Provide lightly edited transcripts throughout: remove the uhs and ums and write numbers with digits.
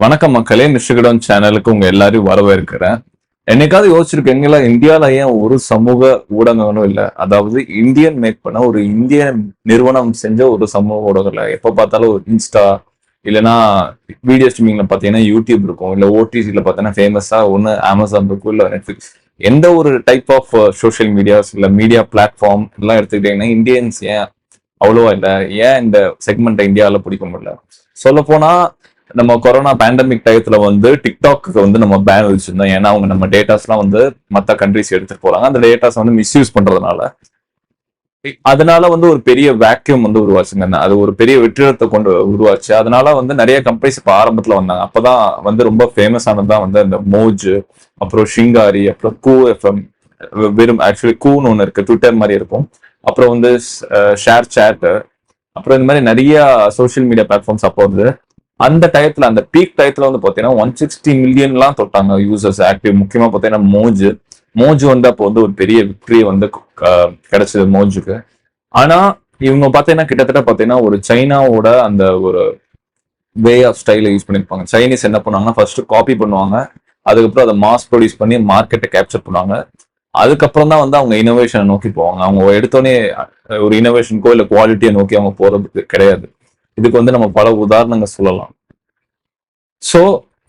வணக்கம் மக்களே, மிஸ்டர் கிடான் சேனலுக்கு உங்க எல்லாரையும் வரவேற்கிறேன். என்னைக்காவது யோசிச்சிருக்கீங்களா, இந்தியால ஏன் ஒரு சமூக ஊடகங்களும் இல்ல? அதாவது இந்தியன் மேக் பண்ண ஒரு இந்திய நிறுவனம் செஞ்ச ஒரு சமூக ஊடகம் இல்ல. எப்ப பார்த்தாலும் ஒரு இன்ஸ்டா இல்லைன்னா வீடியோ ஸ்ட்ரீமிங்ல பாத்தீங்கன்னா யூடியூப் இருக்கும், இல்ல ஓடிசில பாத்தீங்கன்னா ஃபேமஸா ஒன்னு அமேசான் இருக்கும், இல்ல நெட்ஃபிளிக்ஸ். எந்த ஒரு டைப் ஆஃப் சோஷியல் மீடியாஸ் இல்ல மீடியா பிளாட்ஃபார்ம் எல்லாம் எடுத்துக்கிட்டீங்கன்னா இந்தியன்ஸ் ஏன் அவ்வளவா இல்ல? ஏன் இந்த செக்மெண்ட்டை இந்தியாவில பிடிக்க முடியல? சொல்ல போனா நம்ம கொரோனா பேண்டமிக் டயத்துல வந்து டிக்டாக்கு வந்து நம்ம பேன் வச்சிருந்தோம். ஏன்னா அவங்க நம்ம டேட்டாஸ்லாம் வந்து மற்ற கண்ட்ரிஸ் எடுத்துட்டு போறாங்க. அந்த டேட்டாஸ் வந்து மிஸ்யூஸ் பண்றதுனால அதனால வந்து ஒரு பெரிய வேக்யூம் வந்து உருவாச்சுங்க. அது ஒரு பெரிய வெற்றிடத்தை கொண்டு உருவாச்சு. அதனால வந்து நிறைய கம்பெனிஸ் இப்ப ஆரம்பத்துல வந்தாங்க. அப்பதான் வந்து ரொம்ப ஃபேமஸ் ஆனதுதான் வந்து அந்த மோஜ், அப்புறம் ஷிங்காரி, அப்புறம் கூ எஃப்எம். வெறும் ஆக்சுவலி கூன்னு ஒன்று இருக்கு, ட்விட்டர் மாதிரி இருக்கும். அப்புறம் வந்து ஷேர் சேட், அப்புறம் இந்த மாதிரி நிறைய சோஷியல் மீடியா பிளாட்ஃபார்ம்ஸ் அப்போ வந்து அந்த டயத்துல அந்த பீக் டயத்துல வந்து பாத்தீங்கன்னா 160 மில்லியன்லாம் தொட்டாங்க யூசர்ஸ் ஆக்டிவ். முக்கியமா பாத்தீங்கன்னா மோஜ் வந்து அப்போ வந்து ஒரு பெரிய விக்டரி வந்து கிடைச்சது மோஜுக்கு. ஆனா இவங்க பாத்தீங்கன்னா கிட்டத்தட்ட பாத்தீங்கன்னா ஒரு சைனாவோட அந்த ஒரு வே ஆஃப் ஸ்டைல யூஸ் பண்ணிருப்பாங்க. சைனீஸ் என்ன பண்ணுவாங்கன்னா ஃபர்ஸ்ட் காப்பி பண்ணுவாங்க, அதுக்கப்புறம் அதை மாஸ் ப்ரொடியூஸ் பண்ணி மார்க்கெட்டை கேப்சர் பண்ணுவாங்க. அதுக்கப்புறம் தான் வந்து அவங்க இனோவேஷனை நோக்கி போவாங்க. அவங்க எடுத்தோடனே ஒரு இனோவேஷனுக்கோ இல்ல குவாலிட்டியை நோக்கி அவங்க போறது கிடையாது. இதுக்கு வந்து நம்ம பல உதாரணங்கள் சொல்லலாம். சோ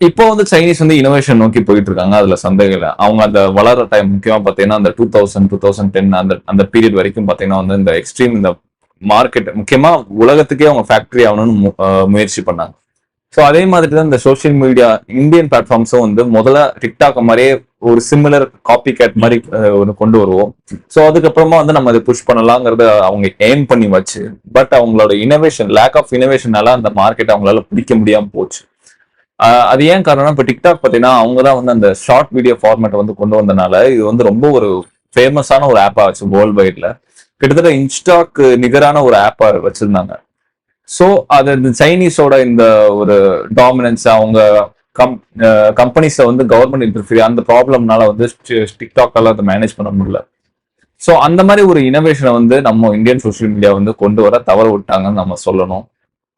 இப்போ வந்து சைனீஸ் வந்து இனோவேஷன் நோக்கி போயிட்டு இருக்காங்க, அதுல சந்தேகம் இல்லை. அவங்க அந்த வளர டைம் முக்கியமா பாத்தீங்கன்னா அந்த 2010 அந்த பீரியட் வரைக்கும் பாத்தீங்கன்னா வந்து இந்த எக்ஸ்ட்ரீம் இந்த மார்க்கெட் முக்கியமா உலகத்துக்கே அவங்க ஃபேக்டரி ஆகணும்னு முயற்சி பண்ணாங்க. ஸோ அதே மாதிரி தான் இந்த சோஷியல் மீடியா இந்தியன் பிளாட்ஃபார்ம்ஸும் வந்து முதல்ல டிக்டாக் மாதிரியே ஒரு சிமிலர் காப்பி கேட் மாதிரி ஒன்று கொண்டு வருவோம். ஸோ அதுக்கப்புறமா வந்து நம்ம அதை புஷ் பண்ணலாங்கிறத அவங்க எய்ம் பண்ணி வச்சு, பட் அவங்களோட இனோவேஷன் லேக் ஆஃப் இனோவேஷனால அந்த மார்க்கெட் அவங்களால பிடிக்க முடியாம போச்சு. அது ஏன் காரணம்னா இப்போ டிக்டாக் பார்த்தீங்கன்னா அவங்க தான் வந்து அந்த ஷார்ட் வீடியோ ஃபார்மேட் வந்து கொண்டு வந்தனால இது வந்து ரொம்ப ஒரு ஃபேமஸான ஒரு ஆப் ஆச்சு வேர்ல்ட் வைட்ல. கிட்டத்தட்ட இன்ஸ்டாக்கு நிகரான ஒரு ஆப்பா வச்சிருந்தாங்க. ஸோ அது இந்த சைனீஸோட இந்த ஒரு டாமினன்ஸ் அவங்க கம்பெனிஸை வந்து கவர்மெண்ட் இன்டர்ஃபியர் அந்த ப்ராப்ளம்னால வந்து டிக்டாக்கால அதை மேனேஜ் பண்ண முடியல. ஸோ அந்த மாதிரி ஒரு இனோவேஷனை வந்து நம்ம இந்தியன் சோஷியல் மீடியா வந்து கொண்டு வர தவற விட்டாங்கன்னு நம்ம சொல்லணும்.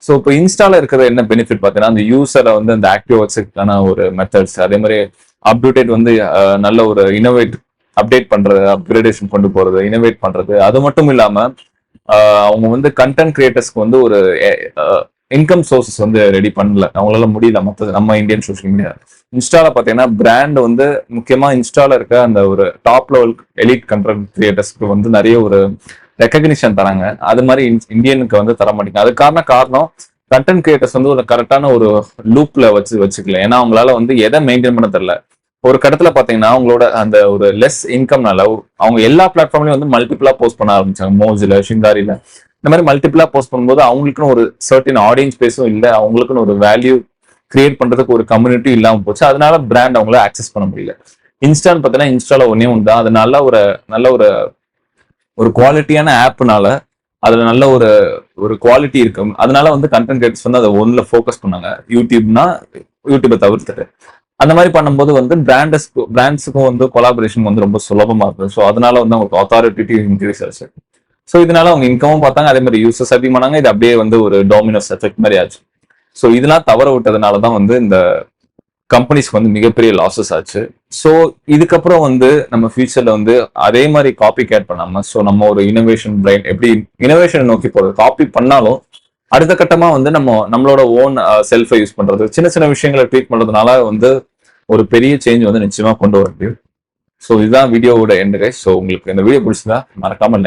ஸோ இப்போ இன்ஸ்டால இருக்கிற என்ன பெனிஃபிட் பார்த்தீங்கன்னா அந்த யூசரை வந்து அந்த ஆக்டிவ் வச்சுக்கான ஒரு மெத்தட்ஸ், அதே மாதிரி அப்டேட் வந்து நல்ல ஒரு அப்டேட் பண்றது, அப்கிரேடேஷன் கொண்டு போறது, இனோவேட் பண்றது. அது மட்டும் இல்லாம அவங்க வந்து கண்டென்ட் கிரியேட்டர்ஸ்க்கு வந்து ஒரு இன்கம் சோர்சஸ் வந்து ரெடி பண்ணல, அவங்களால முடியல. மற்ற நம்ம இந்தியன் சோஷியல் மீடியா இன்ஸ்டால பாத்தீங்கன்னா பிராண்ட் வந்து முக்கியமா இன்ஸ்டால இருக்க அந்த ஒரு டாப் லெவல் எலிட் கண்டென்ட் கிரியேட்டர்ஸ்க்கு வந்து நிறைய ஒரு ரெக்கக்னிஷன் தராங்க. அது மாதிரி இந்தியனுக்கு வந்து தர மாட்டேங்க. அதுக்கான காரணம் கண்டென்ட் கிரியேட்டர்ஸ் வந்து ஒரு கரெக்டான ஒரு லூப்ல வச்சுக்கல. ஏன்னா அவங்களால வந்து எதை மெயின்டைன் பண்ண தெரியல. ஒரு கடத்துல பாத்தீங்கன்னா அவங்களோட அந்த ஒரு லெஸ் இன்கம்னால அவங்க எல்லா பிளாட்ஃபார்ம்லயும் வந்து மல்டிபிளா போஸ்ட் பண்ண ஆரம்பிச்சாங்க. மோஜில, ஷிங்காரில இந்த மாதிரி மல்டிபிளா போஸ்ட் பண்ணும்போது அவங்களுக்குன்னு ஒரு சர்டின் ஆடியன்ஸ் பேஸும் இல்லை, அவங்களுக்குன்னு ஒரு வேல்யூ கிரியேட் பண்றதுக்கு ஒரு கம்யூனிட்டி இல்லாம போச்சு. அதனால பிராண்ட் அவங்கள ஆக்சஸ் பண்ண முடியல. இன்ஸ்டான்னு பாத்தீங்கன்னா இன்ஸ்டால ஒன்னே ஒன்று தான், அது நல்ல ஒரு குவாலிட்டியான ஆப்னால அதுல நல்ல ஒரு குவாலிட்டி இருக்கும். அதனால வந்து கண்டென்ட் கிரியேட்டர்ஸ் வந்து அதை ஒன்னுல ஃபோக்கஸ் பண்ணாங்க. யூடியூபை தவிர்த்துட்டு அந்த மாதிரி பண்ணும்போது வந்து பிராண்ட்ஸுக்கும் வந்து கொலாபரேஷன் வந்து ரொம்ப சுலபமா இருக்கு. ஸோ அதனால வந்து அவங்களுக்கு அத்தாரிட்டி இன்க்ரீஸ் ஆச்சு. ஸோ இதனால அவங்க இன்கமும் பார்த்தாங்க, அதே மாதிரி யூசர்ஸ் அதிகமானாங்க. இது அப்படியே வந்து ஒரு டாமினோஸ் எஃபெக்ட் மாதிரி ஆச்சு. ஸோ இதெல்லாம் தவற விட்டதுனால தான் வந்து இந்த கம்பெனிஸ்க்கு வந்து மிகப்பெரிய லாசஸ் ஆச்சு. ஸோ இதுக்கப்புறம் வந்து நம்ம ஃபியூச்சர்ல வந்து அதே மாதிரி காப்பி கேட் பண்ணாம, ஸோ நம்ம ஒரு இனோவேஷன் பிரைன் எப்படி இனோவேஷன் நோக்கி போறது, காப்பி பண்ணாலும் அடுத்த கட்டமா வந்து நம்மளோட ஓன் செல்ஃபை யூஸ் பண்றது, சின்ன சின்ன விஷயங்களை ட்வீட் பண்றதுனால வந்து ஒரு பெரிய சேஞ்ச் வந்து நிச்சயமா கொண்டு வர முடியும். ஸோ இதுதான் வீடியோவோட எண்டு கைஸ். ஸோ உங்களுக்கு இந்த வீடியோ பிடிச்சதா மறக்காம